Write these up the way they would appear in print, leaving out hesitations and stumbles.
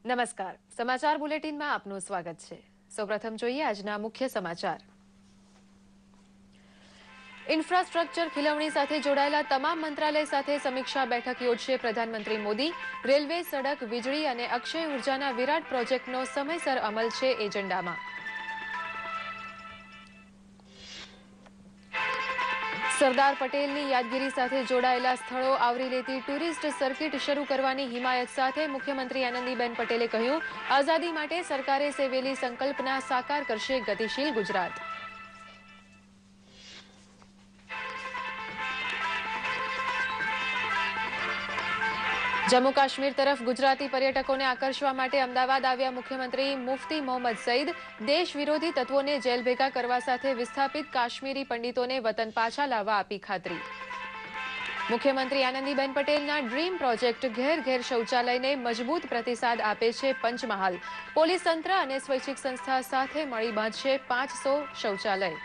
નમસ્કાર, સમાચાર બુલેટિનમાં આપનું સ્વાગત છે। સૌપ્રથમ જોઈએ આજના મુખ્ય સમાચાર। ઇન્ફ્રાસ્ટ્રક્ચર ખીલવણી સાથે જોડાયેલા તમામ મંત્રાલય સાથે સમીક્ષા બેઠક યોજશે પ્રધાનમંત્રી મોદી। રેલવે, સડક, વીજળી અને અક્ષય ઉર્જાના વિરાટ પ્રોજેક્ટનો સમયસર અમલ છે એજન્ડામાં। સરદાર પટેલની યાદગીરી સાથે જોડાયેલા સ્થળો આવરી લેતી ટુરિસ્ટ સર્કિટ શરૂ કરવાની હિમાયત સાથે મુખ્યમંત્રી આનંદીબેન પટેલે કહ્યું, આઝાદી માટે સરકારે સેવેલી સંકલ્પના સાકાર કરશે ગતિશીલ ગુજરાત। જમ્મુ કાશ્મીર તરફ ગુજરાતી પર્યટકોને આકર્ષવા માટે અમદાવાદ આવ્યા મુખ્યમંત્રી મુફ્તી મોહમ્મદ સઈદ। દેશ વિરોધી તત્વોને જેલ ભેગા કરવા સાથે વિસ્થાપિત કાશ્મીરી પંડિતોને વતન પાછા લાવવા આપી ખાતરી। મુખ્યમંત્રી આનંદીબેન પટેલના ડ્રીમ પ્રોજેક્ટ ઘેર ઘેર શૌચાલયને મજબૂત પ્રતિસાદ આપે છે પંચમહાલ। પોલીસ તંત્ર અને સ્વૈચ્છિક સંસ્થા સાથે મળી બાંધશે 500 શૌચાલય।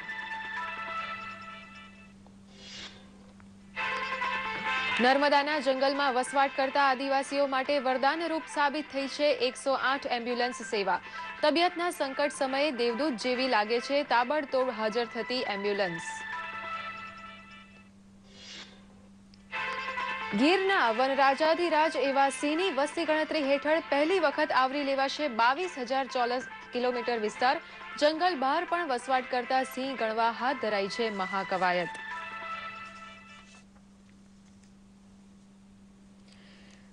નર્મદાના જંગલમાં વસવાટ કરતા આદિવાસીઓ માટે વરદાનરૂપ સાબિત થઈ છે 108 એમ્બ્યુલન્સ સેવા। તબિયતના સંકટ સમયે દેવદૂત જેવી લાગે છે તાબડતોડ હાજર થતી એમ્બ્યુલન્સ। ગીરના વનરાજાધિરાજ એવા સિંહની વસ્તી ગણતરી હેઠળ પહેલી વખત આવરી લેવાશે 22,000 ચોરસ કિલોમીટર વિસ્તાર। જંગલ બહાર પણ વસવાટ કરતા સિંહ ગણવા હાથ ધરાઈ છે મહાકવાયત।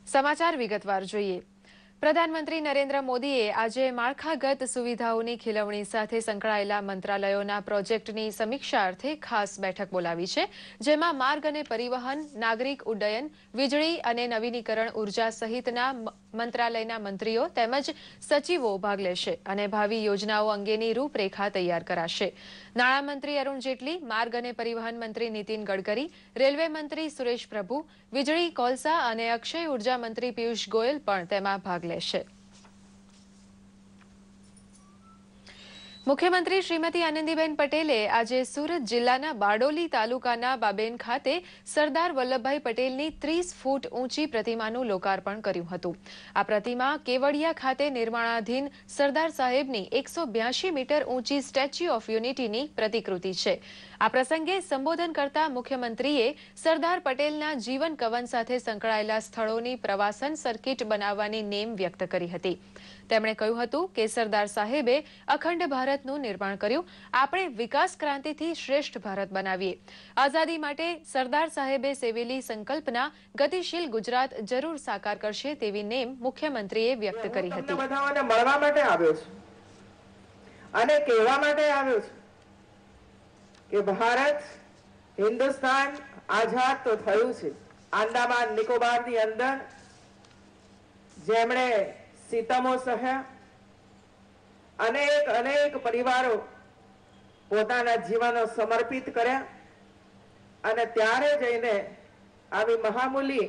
સમાચાર વિગતવાર જોઈએ। પ્રધાનમંત્રી નરેન્દ્ર મોદીએ આજે માળખાગત સુવિધાઓની ખીલવણી સાથે સંકળાયેલા મંત્રાલયોના પ્રોજેક્ટની સમીક્ષા અર્થે ખાસ બેઠક બોલાવી છે, જેમાં માર્ગ અને પરિવહન, નાગરિક ઉડ્ડયન, વીજળી અને નવીનીકરણ ઉર્જા સહિતના મંત્રાલયના મંત્રીઓ તેમજ સચિવો ભાગ લેશે અને ભાવિ યોજનાઓ અંગેની રૂપરેખા તૈયાર કરાશે। નાણામંત્રી અરુણ જેટલી, માર્ગ અને પરિવહન મંત્રી નીતિન ગડકરી, રેલવે મંત્રી સુરેશ પ્રભુ, વીજળી, કોલસા અને અક્ષય ઉર્જા મંત્રી પિયુષ ગોયલ પણ તેમાં ભાગ લેશે। મુખ્યમંત્રી શ્રીમતી આનંદીબેન પટેલે આજે સુરત જિલ્લાના બારડોલી તાલુકાના બાબેન ખાતે સરદાર વલ્લભભાઈ પટેલની 30 ફૂટ ઊંચી પ્રતિમાનું લોકાર્પણ કર્યું હતું। આ પ્રતિમા કેવડિયા ખાતે નિર્માણાધીન સરદાર સાહેબની 182 મીટર ઊંચી સ્ટેચ્યુ ઓફ યુનિટીની પ્રતિકૃતિ છે। આ પ્રસંગે સંબોધન કરતા મુખ્યમંત્રીએ સરદાર પટેલના જીવન કવન સાથે સંકળાયેલા સ્થળોની પ્રવાસન સર્કિટ બનાવવાની નેમ વ્યક્ત કરી હતી। તેમણે કહ્યું હતું કે સરદાર સાહેબે અખંડ ભારતનું નિર્માણ કર્યું। આપણે વિકાસ ક્રાંતિથી શ્રેષ્ઠ ભારત બનાવીએ। આઝાદી માટે સરદાર સાહેબે સેવેલી સંકલ્પના ગતિશીલ ગુજરાત જરૂર સાકાર કરશે તેવી નેમ મુખ્યમંત્રીએ વ્યક્ત કરી હતી। બધાને મળવા માટે આવ્યો છું અને કહેવા માટે આવ્યો છું કે ભારત હિન્દુસ્તાન આઝાદ તો થયું છે। આંદામાન નિકોબારની અંદર જેમણે સિતમો સહ્યા, અનેક પરિવારો પોતાના જીવનો સમર્પિત કર્યા અને ત્યારે જઈને આવી મહામૂલી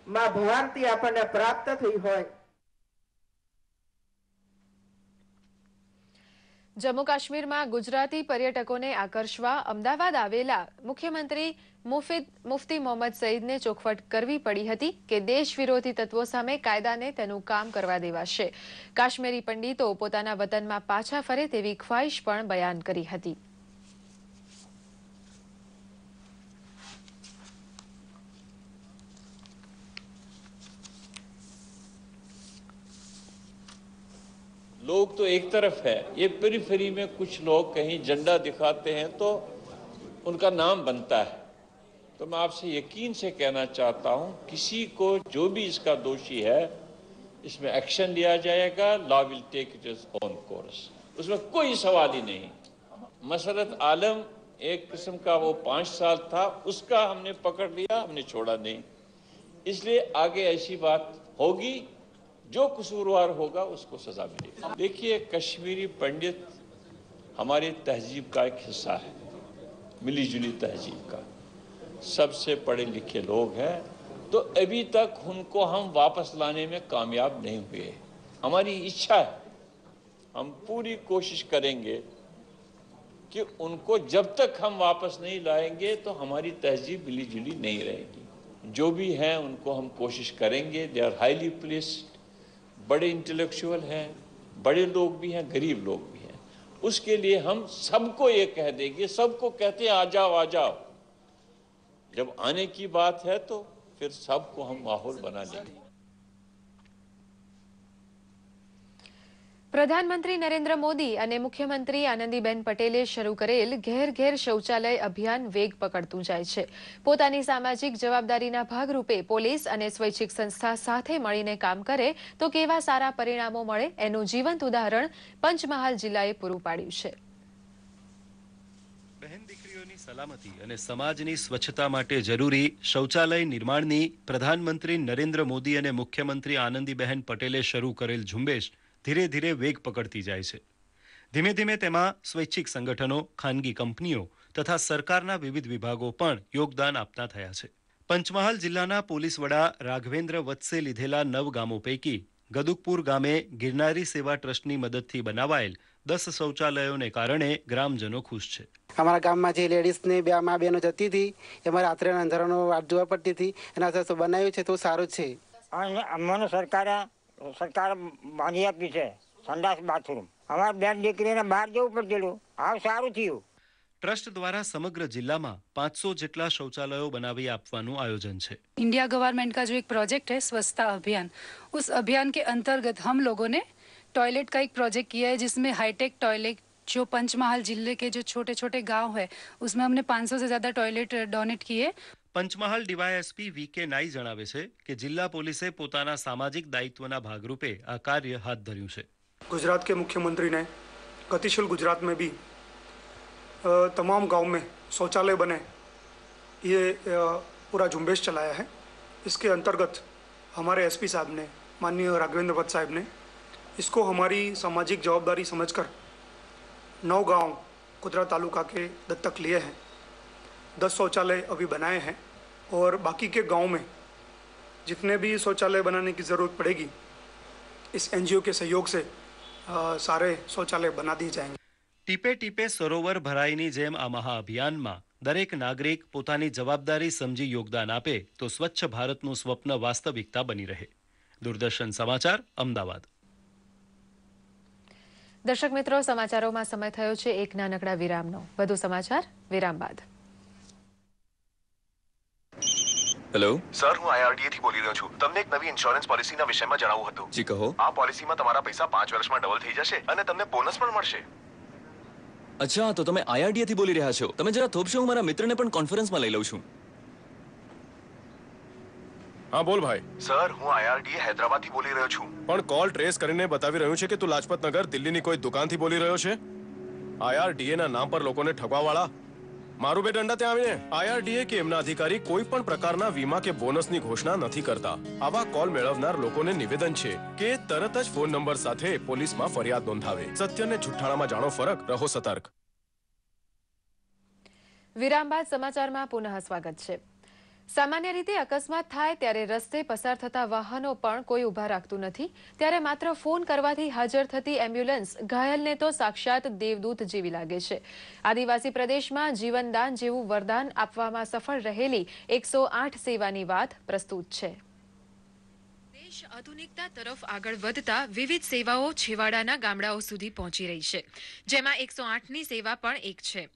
માં ભારતી આપણને પ્રાપ્ત થઈ હોય। જમ્મુ કાશ્મીરમાં ગુજરાતી પર્યટકોને આકર્ષવા અમદાવાદ આવેલા મુખ્યમંત્રી મુફ્તી મોહમ્મદ સઈદને ચોખવટ કરવી પડી હતી કે દેશ વિરોધી તત્વો સામે કાયદાને તેનું કામ કરવા દેવાશે। કાશ્મીરી પંડિતો પોતાના વતનમાં પાછા ફરે તેવી ખ્વાહિશ પણ બયાન કરી હતી। लोग तो एक तरफ है, ये पेरिफेरी में कुछ लोग कहीं झंडा दिखाते हैं तो उनका नाम बनता है। तो मैं आपसे यकीन से कहना चाहता हूं, किसी को जो भी इसका दोषी है इसमें एक्शन लिया जाएगा। Law will take it is own course, उसमें कोई सवाल ही नहीं। मसरत आलम एक किस्म का वो 5 साल था, उसका हमने पकड़ लिया, हमने छोड़ा नहीं। इसलिए आगे ऐसी बात होगी, जो कसूरवार होगा उसको सजा मिलेगी। देखिए, कश्मीरी पंडित हमारी तहजीब का एक हिस्सा है, मिली जुली तहजीब का, सबसे पढ़े लिखे लोग हैं। तो अभी तक उनको हम वापस लाने में कामयाब नहीं हुए। हमारी इच्छा है, हम पूरी कोशिश करेंगे कि उनको जब तक हम वापस नहीं लाएंगे तो हमारी तहजीब मिली जुली नहीं रहेगी। जो भी हैं उनको हम कोशिश करेंगे। दे आर हाईली प्लेस्ड, बड़े इंटेलेक्चुअल हैं, बड़े लोग भी हैं, गरीब लोग भी हैं। उसके लिए हम सबको ये कह देंगे, सबको कहते हैं आ जाओ आ जाओ। जब आने की बात है तो फिर सबको हम माहौल बना देंगे। પ્રધાનમંત્રી નરેન્દ્ર મોદી અને મુખ્યમંત્રી આનંદીબેન પટેલે શરૂ કરેલ ઘેર ઘેર શૌચાલય અભિયાન વેગ પકડતું જાય છે। પોતાની સામાજિક જવાબદારીના ભાગરૂપે પોલીસ અને સ્વૈચ્છિક સંસ્થા સાથે મળીને કામ કરે તો કેવા સારા પરિણામો મળે એનું જીવંત ઉદાહરણ પંચમહાલ જિલ્લાએ પૂરું પાડ્યું છે। બહેન દીકરીઓની સલામતી અને સમાજની સ્વચ્છતા માટે જરૂરી શૌચાલય નિર્માણની પ્રધાનમંત્રી નરેન્દ્ર મોદી અને મુખ્યમંત્રી આનંદીબહેન પટેલે શરૂ કરેલ ઝુંબેશ ધીરે ધીરે વેગ પકડતી જાય છે। ધીમે ધીમે તેમાં સ્વૈચ્છિક સંગઠનો, ખાનગી કંપનીઓ તથા સરકારના વિવિધ વિભાગો પણ યોગદાન આપતા થયા છે। પંચમહાલ જિલ્લાના પોલીસ વડા રાઘવેન્દ્ર વત્સે લીધેલા 9 ગામો પૈકી ગદુકપુર ગામે ગિરનારી સેવા ટ્રસ્ટની મદદથી બનાવાયેલ 10 શૌચાલયોને કારણે ગ્રામજનો ખુશ છે। અમારા ગામમાં જે લેડીઝને બે મા બહેનો જતી હતી એમાં રાત્રે અંધારાનો વાટ જોવા પડતી હતી એના સાથે બનાવ્યું છે તો સારું છે। અમને સરકાર બાંધી આપી છે સંડાસ બાથરૂમ। અમારા બેન દીકરીને બહાર જવું પડતું, આ સારું થયું। ટ્રસ્ટ દ્વારા સમગ્ર जिला 500 જેટલા શૌચાલયો બનાવી આપવાનું આયોજન છે। इंडिया गवर्नमेंट का जो एक प्रोजेक्ट है स्वच्छता अभियान, उस अभियान के अंतर्गत हम लोगों ने टॉयलेट का एक प्रोजेक्ट किया है जिसमें हाईटेक टॉयलेट जो पंचमहाल जिले के जो छोटे छोटे गांव है उसमें हमने 500 से ज्यादा टॉयलेट डोनेट किए। પંચમહાલ ડીવાયએસપી વીકે નાઈ જણાવે છે કે જિલ્લા પોલીસે પોતાના સામાજિક દાયિત્વના ભાગરૂપે આ કાર્ય હાથ ધર્યું છે। गुजरात के मुख्यमंत्री ने गतिशील गुजरात में भी तमाम गांव में शौचालय बने ये पूरा झुंबेश चलाया है। इसके अंतर्गत हमारे एसपी साहब ने, माननीय राघवेंद्र भट्ट साहब ने इसको हमारी सामाजिक जवाबदारी समझकर 9 गांव कुदरा तालुका के दत्तक लिए हैं। 10 शौचालय अभी बनाए हैं और बाकी के गांव में जितने भी शौचालय बनाने की ज़रूरत पड़ेगी इस एनजीओ के सहयोग से सारे शौचालय बना दिए जाएंगे। ટીપે ટીપે સરોવર ભરાઈની જેમ આ મહાઅભિયાનમાં દરેક નાગરિક પોતાની જવાબદારી સમજી યોગદાન આપે તો સ્વચ્છ ભારતનું સ્વપ્ન વાસ્તવિકતા બની રહે। દૂરદર્શન સમાચાર, અમદાવાદ। દર્શક મિત્રો, સમાચારોમાં સમય થયો છે એક નાનકડા વિરામનો। વધુ સમાચાર વિરામ બાદ। હેલો સર, હું આઈઆરડીએ થી બોલી રહ્યો છું। તમને એક નવી ઇન્સ્યોરન્સ પોલિસીના વિષયમાં જણાવવું હતું। જી કહો। આ પોલિસીમાં તમારા પૈસા 5 વર્ષમાં ડબલ થઈ જશે અને તમને બોનસ પણ મળશે। અચ્છા, તો તમે આઈઆરડીએ થી બોલી રહ્યા છો? તમે જરા થોપશો, હું મારા મિત્રને પણ કોન્ફરન્સમાં લઈ લઉં છું। હા બોલ ભાઈ। સર, હું આઈઆરડીએ હૈદરાબાદથી બોલી રહ્યો છું। પણ કોલ ટ્રેસ કરીને બતાવી રહ્યું છે કે તું લાજપત નગર દિલ્હીની કોઈ દુકાનથી બોલી રહ્યો છે। આઈઆરડીએ ના નામ પર લોકોને ઠગવાવાળા મારું બે દંડા ત્યાં આવીને આઈઆરડીએ કે એમના અધિકારી કોઈ પણ પ્રકારના વીમા કે બોનસની ઘોષણા નથી કરતા। આવા કોલ મેળવનાર લોકોને નિવેદન છે કે તરત જ ફોન નંબર સાથે પોલીસમાં ફરિયાદ નોંધાવે। સત્યને જુઠ્ઠાણામાં જાણો ફરક, રહો સતર્ક। વિરામ બાદ સમાચારમાં પુનઃ સ્વાગત છે। સામાન્ય રીતે અકસ્માત થાય ત્યારે રસ્તે પસાર થતા વાહનો પણ કોઈ ઊભા રાખતું નથી, ત્યારે માત્ર ફોન કરવાથી હાજર થતી એમ્બ્યુલન્સ ઘાયલને તો સાક્ષાત દેવદૂત જેવી લાગે છે। આદિવાસી પ્રદેશમાં જીવનદાન જેવું વરદાન આપવામાં સફળ રહેલી 108 સેવાની વાત પ્રસ્તુત છે। દેશ આધુનિકતા તરફ આગળ વધતા વિવિધ સેવાઓ છેવાડાના ગામડાઓ સુધી પહોંચી રહી છે, જેમાં 108ની સેવા પણ એક છે।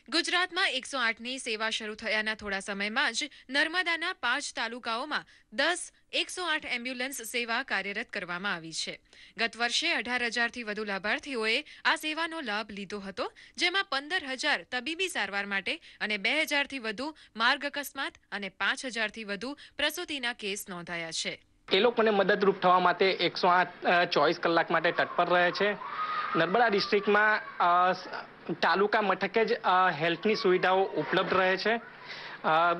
ગુજરાતમાં 108ની સેવા શરૂ થયાના થોડા સમયમાં જ નર્મદાના 5 તાલુકાઓમાં 10 108 એમ્બ્યુલન્સ સેવા કાર્યરત કરવામાં આવી છે। ગત વર્ષે 18,000થી વધુ લાભાર્થીઓએ આ સેવાનો લાભ લીધો હતો, જેમાં 15,000 તબીબી સારવાર માટે અને 2,000થી વધુ માર્ગ અકસ્માત અને 5,000થી વધુ પ્રસૂતિના કેસ નોંધાયા છે। એ લોકોને મદદરૂપ થવા માટે 108 24 કલાક માટે તત્પર રહે છે। નર્મદા ડિસ્ટ્રિક્ટમાં તાલુકા મથકે જ હેલ્થની સુવિધાઓ ઉપલબ્ધ રહે છે।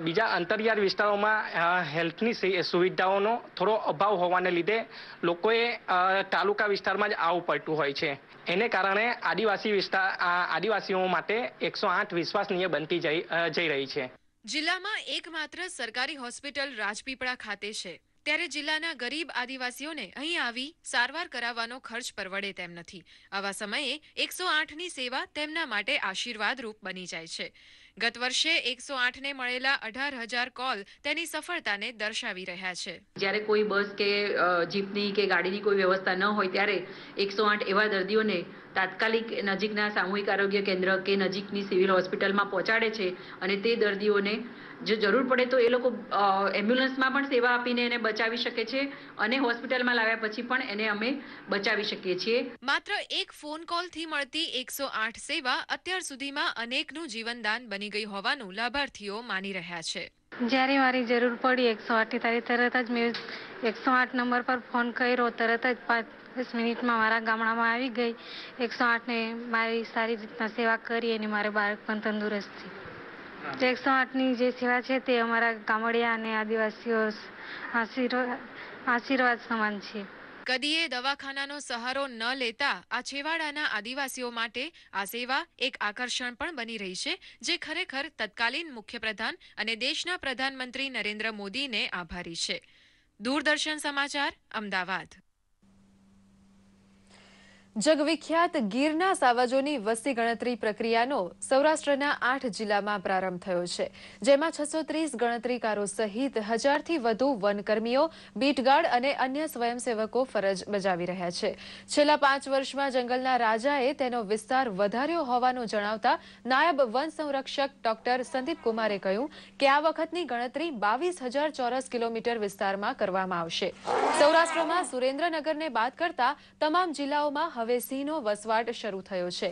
બીજા અંતરિયાળ વિસ્તારોમાં હેલ્થની સુવિધાઓનો થોડો અભાવ હોવાને લીધે લોકોએ તાલુકા વિસ્તારમાં જ આવવું પડતું હોય છે। એને કારણે આદિવાસીઓ માટે 108 વિશ્વસનીય બનતી જઈ રહી છે। જિલ્લામાં એકમાત્ર સરકારી હોસ્પિટલ રાજપીપળા ખાતે છે, ત્યારે જિલ્લાના ગરીબ આદિવાસીઓને અહીં આવી સારવાર કરાવવાનો ખર્ચ પરવડે તેમ નથી। આવા સમયે 108ની સેવા તેમના માટે આશીર્વાદરૂપ બની જાય છે। ગત વર્ષે 108ને મળેલા 18,000 કોલ તેની સફળતાને દર્શાવી રહ્યા છે. જ્યારે કોઈ બસ કે જીપની કે ગાડીની કોઈ વ્યવસ્થા ન હોય ત્યારે 108 એવા દર્દીઓને તાત્કાલિક નજીકના સામૂહિક આરોગ્ય કેન્દ્ર કે નજીકની સિવિલ હોસ્પિટલમાં પહોંચાડે છે અને તે દર્દીઓને જો જરૂર પડે તો એ લોકો એમ્બ્યુલન્સમાં પણ સેવા આપીને એને બચાવી શકે છે અને હોસ્પિટલમાં લાવ્યા પછી પણ એને અમે બચાવી શકીએ છીએ. માત્ર એક ફોન કોલથી મળતી 108 સેવા અત્યાર સુધીમાં અનેકનું જીવનદાન બની ગઈ હોવાનું લાભાર્થીઓ માની રહ્યા છે. જ્યારે મારી જરૂર પડી 108 તારી તરત જ મેં 108 નંબર પર ફોન કર્યો, તરત જ 5-10 મિનિટમાં મારા ગામડામાં આવી ગઈ. 108ને મારી સારી રીતના સેવા કરી અને મારે બાળક પણ તંદુરસ્ત છે. 108ની જે સેવા છે તે અમારા ગામડિયા અને આદિવાસીઓ આશીર્વાદ સમાન છે. કદીએ દવાખાનાનો સહારો ન લેતા આ છેવાડાના આદિવાસીઓ માટે આ સેવા એક આકર્ષણ પણ બની રહી છે, જે ખરેખર તત્કાલીન મુખ્યપ્રધાન અને દેશના પ્રધાનમંત્રી નરેન્દ્ર મોદીને આભારી છે. દૂરદર્શન સમાચાર, અમદાવાદ. જગવિખ્યાત ગીરના સાવજોની વસ્તી ગણતરી પ્રક્રિયાનો સૌરાષ્ટ્રના 8 જિલ્લામાં પ્રારંભ થયો છે, જેમાં 630 ગણતરીકારો સહિત 1000થી વધુ વનકર્મીઓ, બીટગાર્ડ અને અન્ય સ્વયંસેવકો ફરજ બજાવી રહ્યા છે. છેલ્લા 5 વર્ષમાં જંગલના રાજાએ તેનો વિસ્તાર વધાર્યો હોવાનું જણાવતા નાયબ વન સંરક્ષક ડોક્ટર સંદીપ કુમારે કહ્યું કે આ વખતની ગણતરી 22,000 ચોરસ કિલોમીટર વિસ્તારમાં કરવામાં આવશે. સૌરાષ્ટ્રમાં સુરેન્દ્રનગરને બાદ કરતા તમામ જિલ્લાઓમાં હવે સિંહનો વસવાટ શરૂ થયો છે.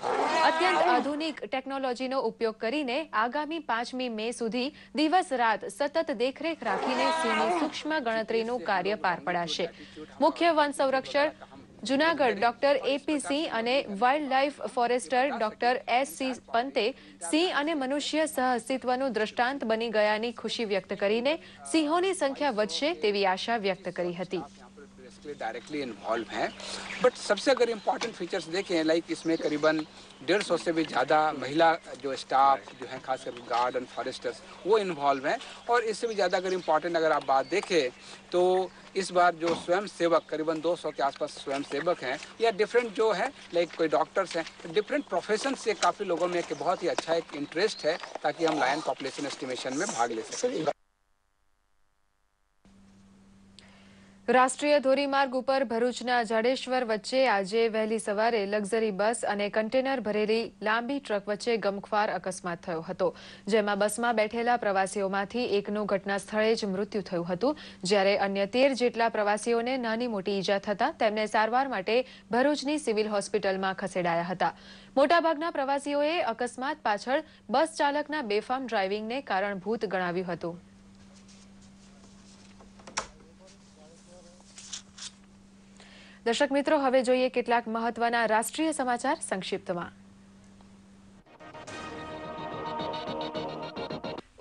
અત્યંત આધુનિક ટેકનોલોજીનો ઉપયોગ કરીને આગામી 5મી મે સુધી દિવસ રાત સતત દેખરેખ રાખીને સિંહની સૂક્ષ્મ ગણતરીનું કાર્ય પાર પડાશે. મુખ્ય વન સંરક્ષક જૂનાગઢ ડોક્ટર એપી સિંહ અને વાઇલ્ડ લાઇફ ફોરેસ્ટર ડોક્ટર એસ.સી. પંતે સિંહ અને મનુષ્ય સહઅસ્તિત્વનું દ્રષ્ટાંત બની ગયાની ખુશી વ્યક્ત કરીને સિંહોની સંખ્યા વધશે તેવી આશા વ્યક્ત કરી હતી. डायरेक्टली इन्वॉल्व हैं, बट सबसे अगर इम्पॉर्टेंट फीचर्स देखें लाइक इसमें करीबन 150 से भी ज़्यादा महिला जो स्टाफ जो है खास करके गार्ड एंड फॉरेस्टर्स वो इन्वॉल्व हैं. और इससे भी ज़्यादा अगर इम्पॉर्टेंट अगर आप बात देखें तो इस बार जो स्वयं सेवक करीबन 200 के आसपास स्वयं सेवक हैं या डिफरेंट जो है लाइक कोई डॉक्टर्स हैं, डिफरेंट प्रोफेशन से काफ़ी लोगों में एक बहुत ही अच्छा एक इंटरेस्ट है ताकि हम लायन पॉपुलेशन एस्टिमेशन में भाग ले सकें. રાષ્ટ્રીય ધોરીમાર્ગ ઉપર ભરૂચના જાડેશ્વર વચ્ચે આજે વહેલી સવારે લક્ઝરી બસ અને કન્ટેનર ભરેલી લાંબી ટ્રક વચ્ચે ગમખ્વાર અકસ્માત થયો હતો, જેમાં બસમાં બેઠેલા પ્રવાસીઓમાંથી એકનું ઘટના સ્થળે જ મૃત્યુ થયું હતું, જ્યારે અન્ય 13 જેટલા પ્રવાસીઓને નાની મોટી ઈજા થતા તેમને સારવાર માટે ભરૂચની સિવિલ હોસ્પિટલમાં ખસેડાયા હતા. મોટાભાગના પ્રવાસીઓએ અકસ્માત પાછળ બસ ચાલકના બેફામ ડ્રાઇવિંગને કારણભૂત ગણાવ્યું હતું. દર્શક મિત્રો, હવે જોઈએ કેટલાક મહત્વના રાષ્ટ્રીય સમાચાર સંક્ષિપ્તમાં.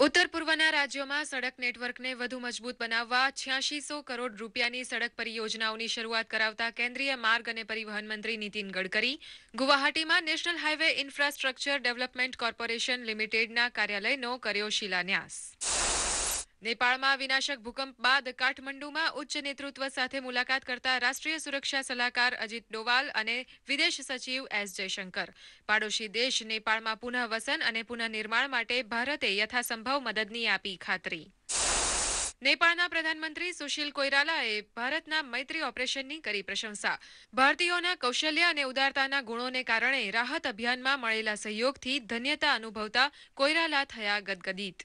ઉત્તર પૂર્વના રાજ્યોમાં સડક નેટવર્કને વધુ મજબૂત બનાવવા 8600 કરોડ રૂપિયાની સડક પરિયોજનાઓની શરૂઆત કરાવતા કેન્દ્રીય માર્ગ અને પરિવહન મંત્રી નીતિન ગડકરી ગુવાહાટીમાં national highway infrastructure development corporation લિમિટેડના કાર્યાલયનો કર્યો શિલાન્યાસ. નેપાળમાં વિનાશક ભૂકંપ બાદ કાઠમંડુમાં ઉચ્ચ નેતૃત્વ સાથે મુલાકાત કરતા રાષ્ટ્રીય સુરક્ષા સલાહકાર અજીત ડોવાલ અને વિદેશ સચિવ એસ જયશંકર. પાડોશી દેશ નેપાળમાં પુનઃવસન અને પુનઃનિર્માણ માટે ભારતે યથાસંભવ મદદની આપી ખાતરી. નેપાળના પ્રધાનમંત્રી સુશીલ કોઈરાલાએ ભારતના મૈત્રી ઓપરેશનની કરી પ્રશંસા. ભારતીયોના કૌશલ્ય અને ઉદારતાના ગુણોને કારણે રાહત અભિયાનમાં મળેલા સહયોગથી ધન્યતા અનુભવતા કોઈરાલા થયા ગદગદિત.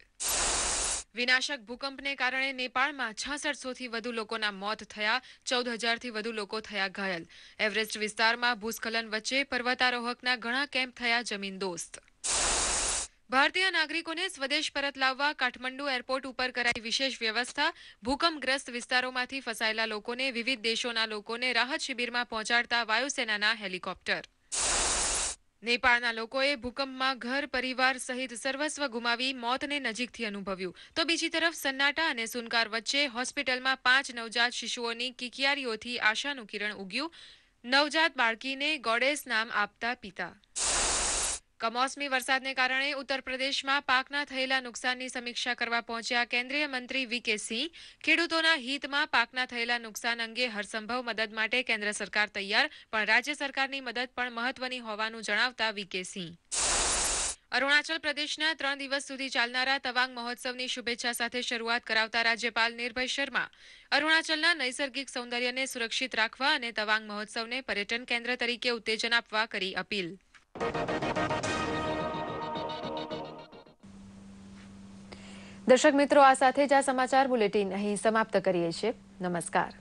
વિનાશક ભૂકંપને કારણે નેપાળમાં 6600થી વધુ લોકોના મોત થયા, 14,000થી વધુ લોકો થયા ઘાયલ. એવરેસ્ટ વિસ્તારમાં ભૂસ્ખલન વચ્ચે પર્વતારોહકના ઘણા કેમ્પ થયા જમીનદોસ્ત. ભારતીય નાગરિકોને સ્વદેશ પરત લાવવા કાઠમંડુ એરપોર્ટ ઉપર કરાઈ વિશેષ વ્યવસ્થા. ભૂકંપગ્રસ્ત વિસ્તારોમાંથી ફસાયેલા લોકોને વિવિધ દેશોના લોકોને રાહત શિબિરમાં પહોંચાડતા વાયુસેનાના હેલિકોપ્ટર. નેપાળના લોકોએ ભૂકંપમાં ઘર પરિવાર સહિત સર્વસ્વ ગુમાવી મોતને નજીકથી અનુભવ્યું, તો બીજી તરફ સન્નાટા અને સુનકાર વચ્ચે હોસ્પિટલમાં 5 નવજાત શિશુઓની કિકિયારીઓથી આશાનું કિરણ ઉગ્યું. નવજાત બાળકીને ગોડેસ નામ આપતા પિતા. કમોસમી વરસાદને કારણે ઉત્તર પ્રદેશમાં પાકના થયેલા નુકસાનની સમીક્ષા કરવા પહોંચ્યા કેન્દ્રીય મંત્રી વી.કે. સિંહ. ખેડૂતોના હિતમાં પાકના થયેલા નુકસાન અંગે હરસંભવ મદદ માટે કેન્દ્ર સરકાર તૈયાર, પણ રાજ્ય સરકારની મદદ પણ મહત્વની હોવાનું જણાવતા વી.કે. સિંહ. અરુણાચલ પ્રદેશના 3 દિવસ સુધી ચાલનારા તવાંગ મહોત્સવની શુભેચ્છા સાથે શરૂઆત કરાવતા રાજ્યપાલ નિર્ભય શર્મા અરુણાચલના નૈસર્ગિક સૌંદર્યને સુરક્ષિત રાખવા અને તવાંગ મહોત્સવને પર્યટન કેન્દ્ર તરીકે ઉત્તેજન આપવા કરી અપીલ. દર્શક મિત્રો, આ સાથે જ આ સમાચાર બુલેટિન અહીં સમાપ્ત કરીએ છીએ. નમસ્કાર.